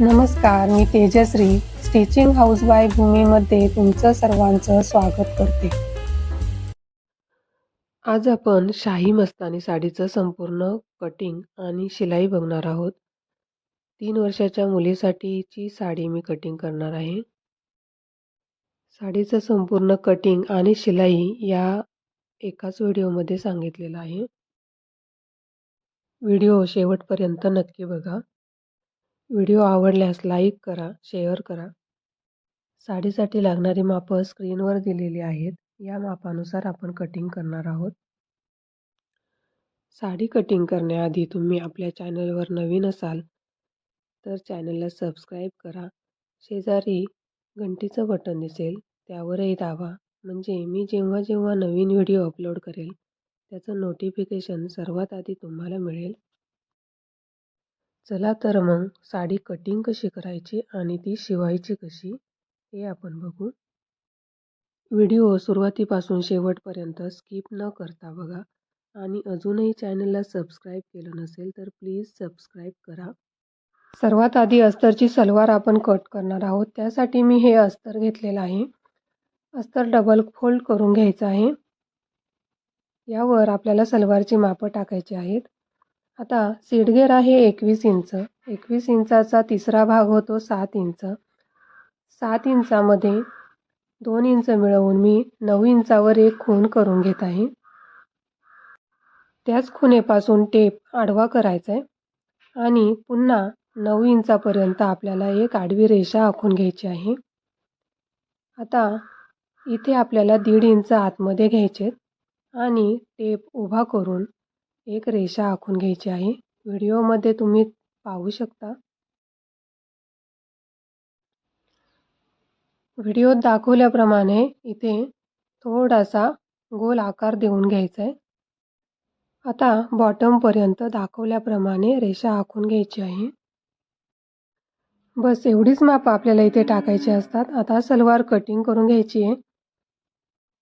नमस्कार, मी Tejashri stitching housewife भूमीमध्ये तुमचं सर्वांचं स्वागत करते. आज आपण शाही मस्तानी साडीचं संपूर्ण कटिंग आणि शिलाई बघणार आहोत. 3 वर्षाच्या मुलीसाठीची साडी मी कटिंग करणार आहे. साडीचं संपूर्ण कटिंग आणि शिलाई या एकाच व्हिडिओमध्ये सांगितलेलं आहे. व्हिडिओ शेवटपर्यंत नक्की बघा. व्हिडिओ आवडल्यास लाईक करा, शेअर करा. साडीसाठी लागणारी मापं स्क्रीनवर दिलेली आहेत. या मापानुसार आपण कटिंग करणार आहोत. साडी कटिंग करण्याआधी तुम्ही आपल्या चॅनलवर नवीन असाल तर चॅनलला सबस्क्राईब करा. शेजारी घंटीचं बटन दिसेल त्यावरही दाबा, म्हणजे मी जेव्हा जेव्हा नवीन व्हिडिओ अपलोड करेल त्याचं नोटिफिकेशन सर्वात आधी तुम्हाला मिळेल. चला तर मग साडी कटिंग कशी करायची आणि ती शिवायची कशी हे आपण बघू. व्हिडिओ सुरुवातीपासून शेवटपर्यंत स्किप न करता बघा आणि अजूनही चॅनलला सबस्क्राईब केलं नसेल तर प्लीज सबस्क्राईब करा. सर्वात आधी अस्तरची सलवार आपण कट करणार आहोत. त्यासाठी मी हे अस्तर घेतलेलं आहे. अस्तर डबल फोल्ड करून घ्यायचं आहे. यावर आपल्याला सलवारची मापं टाकायची आहेत. आता सीडगेर आहे 21 इंच. 21 इंचाचा तिसरा भाग होतो 7 इंच. 7 इंचामध्ये 2 इंच मिळवून मी 9 इंचावर एक खूण करून घेत आहे. त्याच खुणेपासून टेप आडवा करायचा आहे आणि पुन्हा 9 इंचापर्यंत आपल्याला एक आडवी रेषा आखून घ्यायची आहे. आता इथे आपल्याला 1.5 इंच आतमध्ये घ्यायचे आणि टेप उभा करून एक रेषा आखून घ्यायची आहे. व्हिडिओमध्ये तुम्ही पाहू शकता. व्हिडिओत दाखवल्याप्रमाणे इथे थोडासा गोल आकार देऊन घ्यायचा आहे. आता बॉटमपर्यंत दाखवल्याप्रमाणे रेषा आखून घ्यायची आहे. बस एवढीच माप आपल्याला इथे टाकायची असतात. आता सलवार कटिंग करून घ्यायची आहे.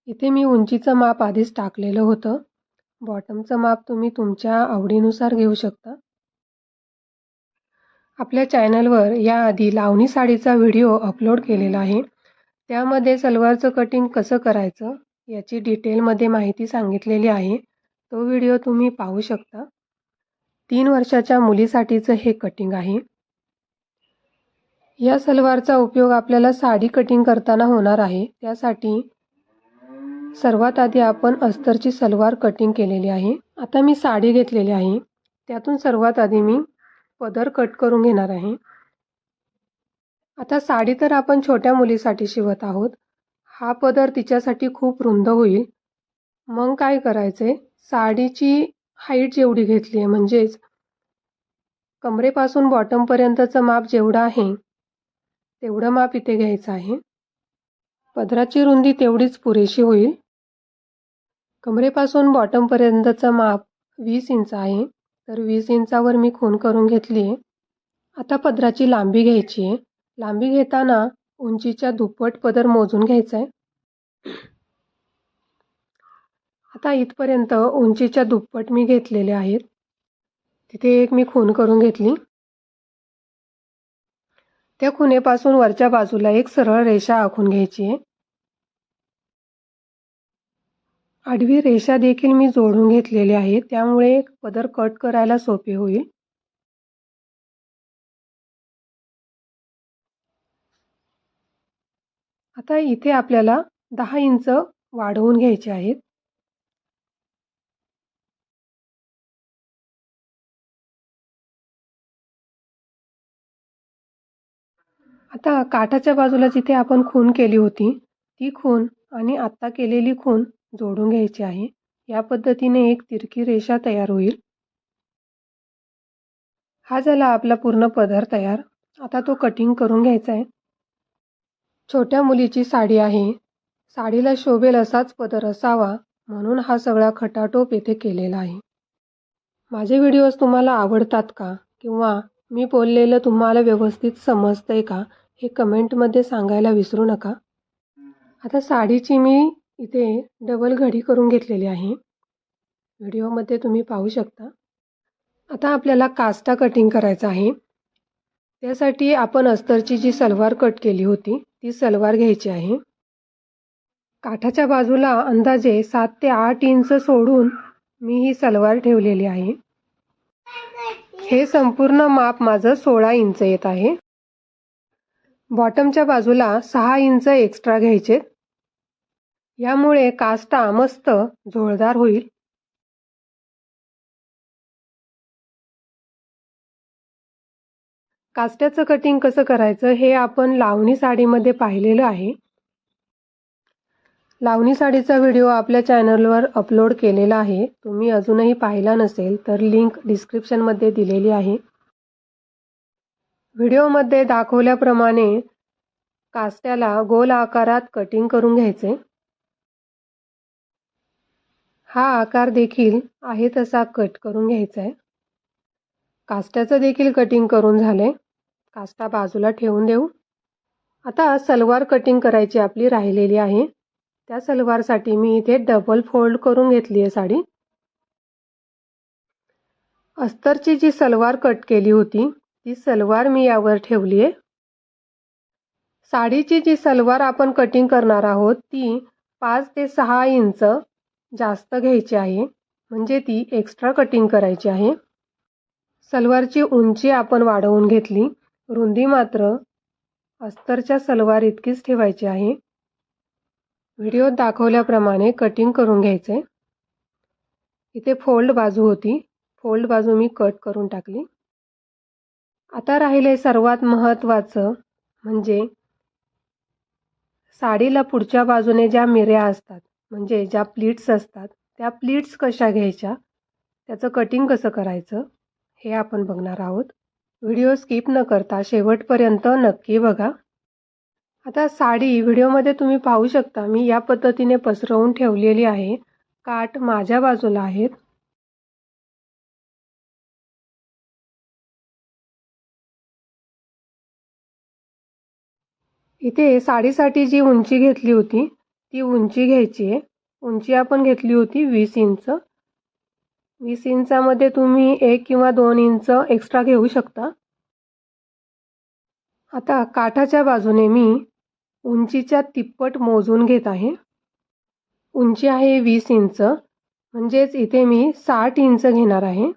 इथे मी उंचीचं माप आधीच टाकलेलं होतं. बॉटमचं माप तुम्ही तुमच्या आवडीनुसार घेऊ शकता. आपल्या चॅनलवर याआधी लावणी साडीचा व्हिडिओ अपलोड केलेला आहे. त्यामध्ये सलवारचं कटिंग कसं करायचं याची डिटेलमध्ये माहिती सांगितलेली आहे. तो व्हिडिओ तुम्ही पाहू शकता. 3 वर्षाच्या मुलीसाठीचं हे कटिंग आहे. या सलवारचा उपयोग आपल्याला साडी कटिंग करताना होणार आहे. त्यासाठी सर्वात आधी आपण अस्तरची सलवार कटिंग केलेली आहे. आता मी साडी घेतलेली आहे. त्यातून सर्वात आधी मी पदर कट करून घेणार आहे. आता साडी तर आपण छोट्या मुलीसाठी शिवत आहोत. हा पदर तिच्यासाठी खूप रुंद होईल. मग काय करायचंय, साडीची हाईट जेवढी घेतली आहे म्हणजेच कमरेपासून बॉटमपर्यंतचं माप जेवढं आहे तेवढं माप इथे घ्यायचं आहे. पदराची रुंदी तेवढीच पुरेशी होईल. कमरेपासून बॉटमपर्यंतचं माप 20 इंच आहे. तर 20 इंचावर मी खूण करून घेतली आहे. आता पदराची लांबी घ्यायची आहे. लांबी घेताना उंचीच्या दुप्पट पदर मोजून घ्यायचा आहे. आता इथपर्यंत उंचीच्या दुप्पट मी घेतलेले आहेत. तिथे एक मी खूण करून घेतली. त्या खुणेपासून वरच्या बाजूला एक सरळ रेषा आखून घ्यायची आहे. आडवी रेषा देखील मी जोडून घेतलेली आहे. त्यामुळे पदर कट करायला सोपे होईल. आता इथे आपल्याला 10 इंच वाढवून घ्यायचे आहेत. आता काठाच्या बाजूला जिथे आपण खूण केली होती ती खूण आणि आत्ता केलेली खूण जोडून घ्यायची आहे. या पद्धतीने एक तिरकी रेषा तयार होईल. हा झाला आपला पूर्ण पदर तयार. आता तो कटिंग करून घ्यायचा आहे. छोट्या मुलीची साडी आहे. साडीला शोभेल असाच पदर असावा म्हणून हा सगळा खटाटोप येथे केलेला आहे. माझे व्हिडिओज तुम्हाला आवडतात का किंवा मी बोललेलं तुम्हाला व्यवस्थित समजतंय का हे कमेंटमध्ये सांगायला विसरू नका. आता साडीची मी इथे डबल घडी करून घेतलेली आहे. व्हिडिओमध्ये तुम्ही पाहू शकता. आता आपल्याला काष्टा कटिंग करायचा आहे. त्यासाठी आपण अस्तरची जी सलवार कट केली होती ती सलवार घ्यायची आहे. काठाच्या बाजूला अंदाजे 7 ते 8 इंच सोडून मी ही सलवार ठेवलेली आहे. हे संपूर्ण माप माझं 16 इंच येत आहे. बॉटमच्या बाजूला 6 इंच एक्स्ट्रा घ्यायचे. यामुळे काष्टा मस्त झोळदार होईल. काष्ट्याचं कटिंग कसं करायचं हे आपण लावणी साडीमध्ये पाहिलेलं आहे. लावणी साडीचा व्हिडिओ आपल्या चॅनलवर अपलोड केलेला आहे. तुम्ही अजूनही पाहिला नसेल तर लिंक डिस्क्रिप्शनमध्ये दिलेली आहे. व्हिडिओमध्ये दाखवल्याप्रमाणे काष्ट्याला गोल आकारात कटिंग करून घ्यायचे. हा आकार देखील आहे तसा कट करून घ्यायचा आहे. काष्ट्याचं देखील कटिंग करून झाले. काष्टा बाजूला ठेवून देऊ. आता सलवार कटिंग करायची आपली राहिलेली आहे. त्या सलवारसाठी मी इथे डबल फोल्ड करून घेतली आहे साडी. अस्तरची जी सलवार कट केली होती ती सलवार मी यावर ठेवली आहे. साडीची जी सलवार आपण कटिंग करणार आहोत ती 5 ते 6 इंच जास्त घ्यायची आहे, म्हणजे ती एक्स्ट्रा कटिंग करायची आहे. सलवारची उंची आपण वाढवून घेतली. रुंदी मात्र अस्तरच्या सलवार इतकीच ठेवायची आहे. व्हिडिओत दाखवल्याप्रमाणे कटिंग करून घ्यायचे. इथे फोल्ड बाजू होती, फोल्ड बाजू मी कट करून टाकली. आता राहिले सर्वात महत्त्वाचं म्हणजे साडीला पुढच्या बाजूने ज्या मिऱ्या असतात म्हणजे ज्या प्लीट्स असतात त्या प्लीट्स कशा घ्यायच्या, त्याचं कटिंग कसं करायचं हे आपण बघणार आहोत. व्हिडिओ स्किप न करता शेवटपर्यंत नक्की बघा. आता साडी व्हिडिओमध्ये तुम्ही पाहू शकता मी या पद्धतीने पसरवून ठेवलेली आहे. काठ माझ्या बाजूला आहेत. इथे साडीसाठी जी उंची घेतली होती ती उंची घ्यायची आहे. उंची आपण घेतली होती 20 इंच. 20 इंचामध्ये तुम्ही 1 किंवा 2 इंच एक्स्ट्रा घेऊ शकता. आता काठाच्या बाजूने मी उंचीच्या तिप्पट मोजून घेत आहे. उंची आहे 20 इंच, म्हणजेच इथे मी 60 इंच घेणार आहे.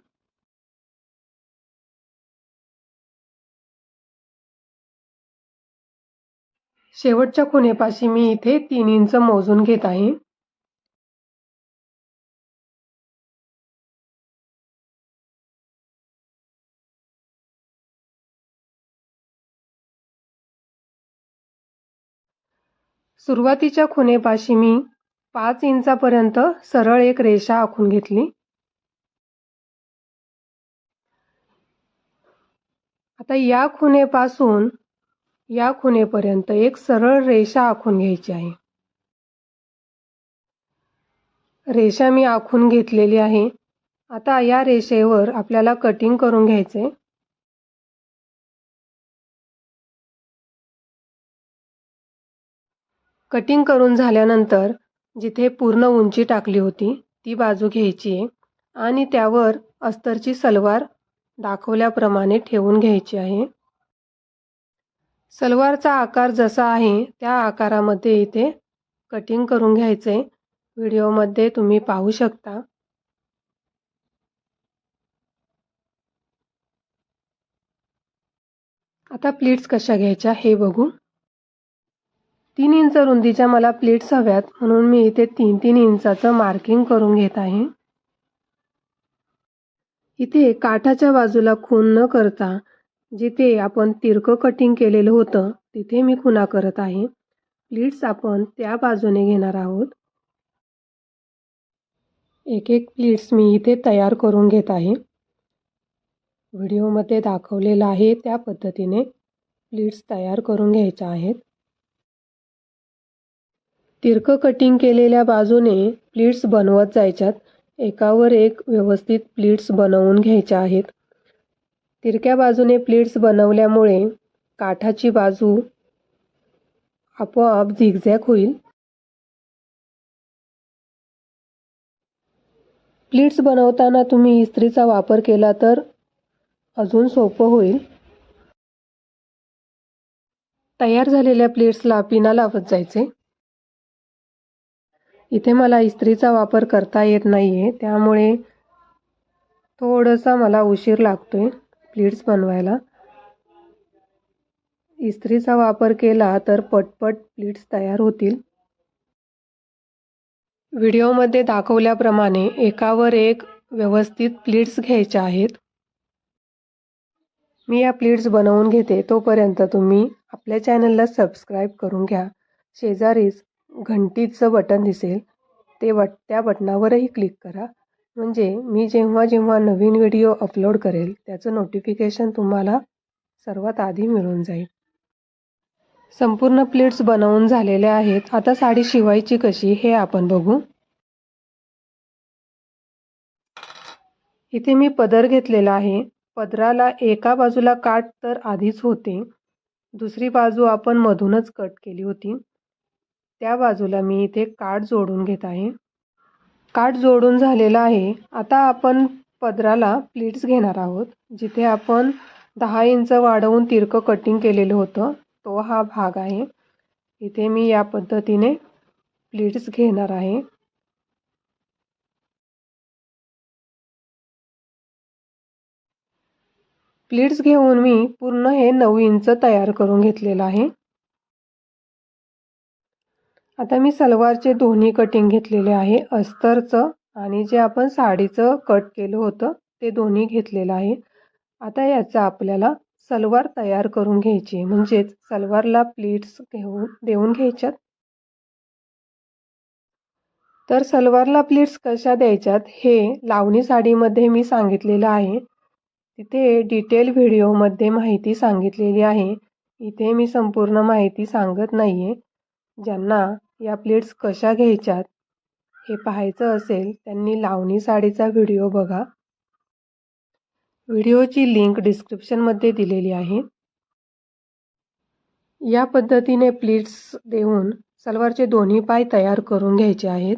शेवटच्या खुणेपाशी मी इथे 3 इंच मोजून घेत आहे. सुरुवातीच्या खुणेपाशी मी 5 इंचापर्यंत सरळ एक रेषा आखून घेतली. आता या खुणेपासून या खुणेपर्यंत एक सरळ रेषा आखून घ्यायची आहे. रेषा मी आखून घेतलेली आहे. आता या रेषेवर आपल्याला कटिंग करून घ्यायचे. कटिंग करून झाल्यानंतर जिथे पूर्ण उंची टाकली होती ती बाजू घ्यायची आहे आणि त्यावर अस्तरची सलवार दाखवल्याप्रमाणे ठेवून घ्यायची आहे. सलवारचा आकार जसा आहे त्या आकारामध्ये इथे कटिंग करून घ्यायचे. व्हिडिओमध्ये तुम्ही पाहू शकता. आता प्लीट्स कशा घ्यायच्या हे बघू. 3 इंच रुंदीच्या मला प्लीट्स हव्यात, म्हणून मी इथे 3-3 इंचाचं मार्किंग करून घेत आहे. इथे काठाच्या बाजूला खूण न करता जिथे आपण तिरकं कटिंग केलेलं होतं तिथे मी खुणा करत आहे. प्लीट्स आपण त्या बाजूने घेणार आहोत. एक एक प्लीट्स मी इथे तयार करून घेत आहे. व्हिडिओमध्ये दाखवलेलं आहे त्या पद्धतीने प्लीट्स तयार करून घ्यायच्या आहेत. तिरकं कटिंग केलेल्या बाजूने प्लीट्स बनवत जायच्यात. एकावर एक व्यवस्थित प्लीट्स बनवून घ्यायच्या आहेत. तिरक्या बाजूने प्लीट्स बनवल्यामुळे काठाची बाजू आपोआप झिगझॅग होईल. प्लीट्स बनवताना तुम्ही इस्त्रीचा वापर केला तर अजून सोपं होईल. तयार झालेल्या प्लेट्सला पिना लावत जायचे. इथे मला इस्त्रीचा वापर करता येत नाहीये, त्यामुळे थोडासा मला उशीर लागतोय प्लेट्स बनवायला. इस्त्रीचा वापर केला तर पटपट प्लेट्स तयार होतील. व्हिडिओमध्ये दाखवल्याप्रमाणे एकावर एक व्यवस्थित प्लेट्स घ्यायच्या आहेत. मी या प्लेट्स बनवून घेते, तोपर्यंत तुम्ही आपल्या चॅनलला सबस्क्राईब करून घ्या. शेजारीच घंटीचं बटन दिसेल, त्या बटनावरही क्लिक करा, म्हणजे मी जेव्हा जेव्हा नवीन व्हिडिओ अपलोड करेल त्याचं नोटिफिकेशन तुम्हाला सर्वात आधी मिळून जाईल. संपूर्ण प्लेट्स बनवून झालेल्या आहेत. आता साडी शिवायची कशी हे आपण बघू. इथे मी पदर घेतलेला आहे. पदराला एका बाजूला काठ तर आधीच होते, दुसरी बाजू आपण मधूनच कट केली होती. त्या बाजूला मी इथे काठ जोडून घेत आहे. काठ जोडून झालेला आहे. आता आपण पदराला प्लीट्स घेणार आहोत. जिथे आपण 10 इंच वाढवून तिरकं कटिंग केलेलं होतं, तो हा भाग आहे. इथे मी या पद्धतीने प्लीट्स घेणार आहे. प्लीट्स घेऊन मी पूर्ण हे 9 इंच तयार करून घेतलेलं आहे. आता मी सलवारचे दोन्ही कटिंग घेतलेले आहे. अस्तरचं आणि जे आपण साडीचं कट केलं होतं ते दोन्ही घेतलेलं आहे. आता याचा आपल्याला सलवार तयार करून घ्यायची, म्हणजेच सलवारला प्लीट्स देऊन घ्यायच्यात. तर सलवारला प्लीट्स कशा द्यायच्यात हे लावणी साडीमध्ये मी सांगितलेलं आहे. तिथे डिटेल व्हिडिओमध्ये माहिती सांगितलेली आहे. इथे मी संपूर्ण माहिती सांगत नाहीये. ज्यांना या प्लीट्स कशा घ्यायच्यात हे पाहायचं असेल त्यांनी लावणी साडीचा व्हिडिओ बघा. व्हिडिओची लिंक डिस्क्रिप्शनमध्ये दिलेली आहे. या पद्धतीने प्लीट्स देऊन सलवारचे दोन्ही पाय तयार करून घ्यायचे आहेत.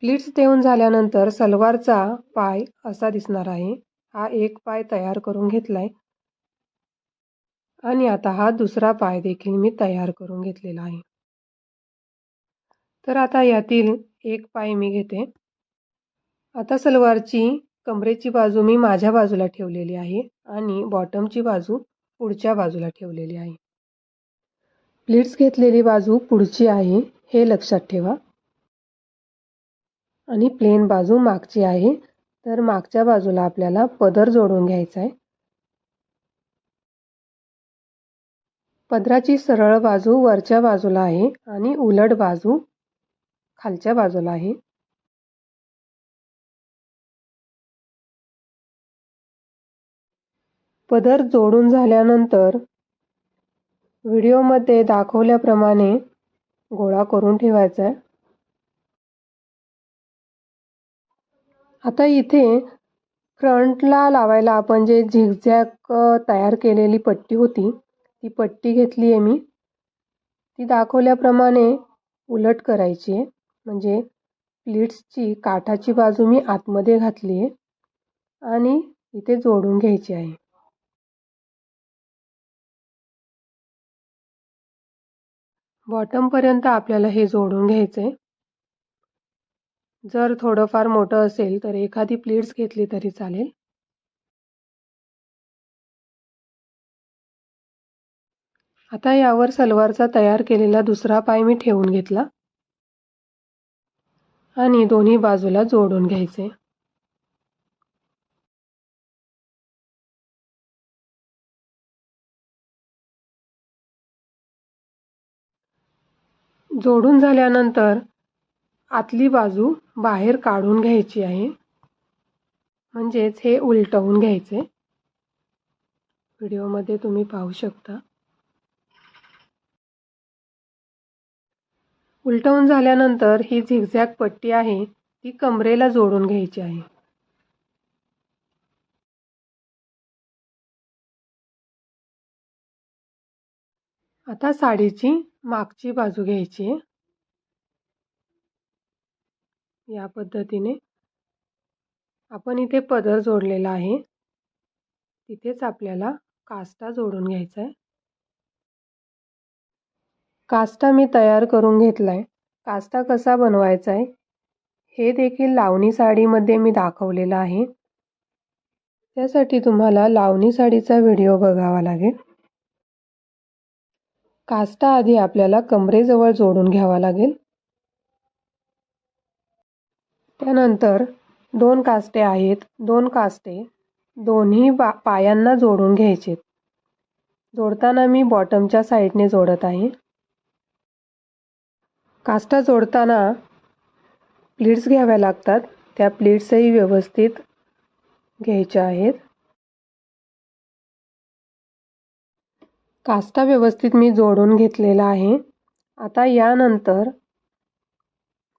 प्लीट्स देऊन झाल्यानंतर सलवारचा पाय असा दिसणार आहे. हा एक पाय तयार करून घेतलाय आणि आता हा दुसरा पाय देखील मी तयार करून घेतलेला आहे. तर आता यातील एक पाय मी घेते. आता सलवारची कमरेची बाजू मी माझ्या बाजूला ठेवलेली आहे आणि बॉटमची बाजू पुढच्या बाजूला ठेवलेली आहे. प्लीट्स घेतलेली बाजू पुढची आहे हे लक्षात ठेवा आणि प्लेन बाजू मागची आहे. तर मागच्या बाजूला आपल्याला पदर जोडून घ्यायचा आहे. पदराची सरळ बाजू वरच्या बाजूला आहे आणि उलट बाजू खालच्या बाजूला आहे. पदर जोडून झाल्यानंतर व्हिडिओमध्ये दाखवल्याप्रमाणे गोळा करून ठेवायचा आहे. आता इथे फ्रंटला लावायला आपण जे झिगझॅग तयार केलेली पट्टी होती, ती पट्टी घेतली आहे मी. ती दाखवल्याप्रमाणे उलट करायची आहे, म्हणजे प्लीट्सची काठाची बाजू मी आतमध्ये घातली आहे आणि इथे जोडून घ्यायची आहे. बॉटमपर्यंत आपल्याला हे जोडून घ्यायचं आहे. जर थोडंफार मोठं असेल तर एखादी प्लीट्स घेतली तरी चालेल. आता यावर सलवारचा तयार केलेला दुसरा पाय मी ठेवून घेतला आणि दोन्ही बाजूला जोडून घ्यायचे. जोडून झाल्यानंतर आतली बाजू बाहेर काढून घ्यायची आहे, म्हणजेच हे उलटवून घ्यायचे. व्हिडिओमध्ये तुम्ही पाहू शकता. उलटवून झाल्यानंतर ही झिगझॅग पट्टी आहे ती कमरेला जोडून घ्यायची आहे. आता साडीची मागची बाजू घ्यायची आहे. या पद्धतीने आपण इथे पदर जोडलेला आहे, तिथेच आपल्याला काष्टा जोडून घ्यायचा आहे. काष्टा मी तयार करून घेतलाय. काष्टा कसा बनवायचा आहे हे देखील लावणी साडीमध्ये मी दाखवलेलं आहे. त्यासाठी तुम्हाला लावणी साडीचा व्हिडिओ बघावा लागेल. काष्टा आधी आपल्याला कमरेजवळ जोडून घ्यावा लागेल. त्यानंतर 2 काष्टे आहेत. 2 काष्टे दोन्ही पायांना जोडून घ्यायचे. जोडताना मी बॉटमच्या साईडने जोडत आहे. काष्टा जोडताना प्लीट्स घ्याव्या लागतात. त्या प्लीट्सही व्यवस्थित घ्यायच्या आहेत. काष्टा व्यवस्थित मी जोडून घेतलेला आहे. आता यानंतर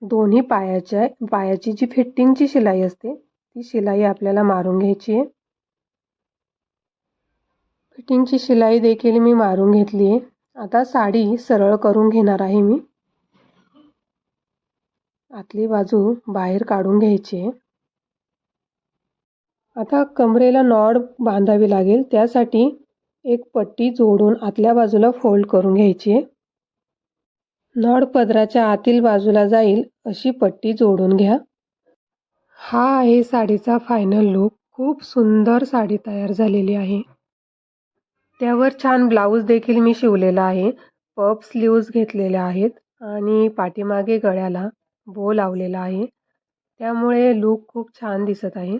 दोन्ही पायाची जी फिटिंगची शिलाई असते ती शिलाई आपल्याला मारून घ्यायची आहे. फिटिंगची शिलाई देखील मी मारून घेतली आहे. आता साडी सरळ करून घेणार आहे मी. आतली बाजू बाहेर काढून घ्यायची आहे. आता कमरेला नॉड बांधावी लागेल. त्यासाठी एक पट्टी जोडून आतल्या बाजूला फोल्ड करून घ्यायची आहे. नॉड पदराच्या आतील बाजूला जाईल अशी पट्टी जोडून घ्या. हा आहे साडीचा फायनल लुक. खूप सुंदर साडी तयार झालेली आहे. त्यावर छान ब्लाऊज देखील मी शिवलेला आहे. पफ स्लीव्ज घेतलेल्या आहेत आणि पाठीमागे गळ्याला बो लावलेला आहे. त्यामुळे लुक खूप छान दिसत आहे.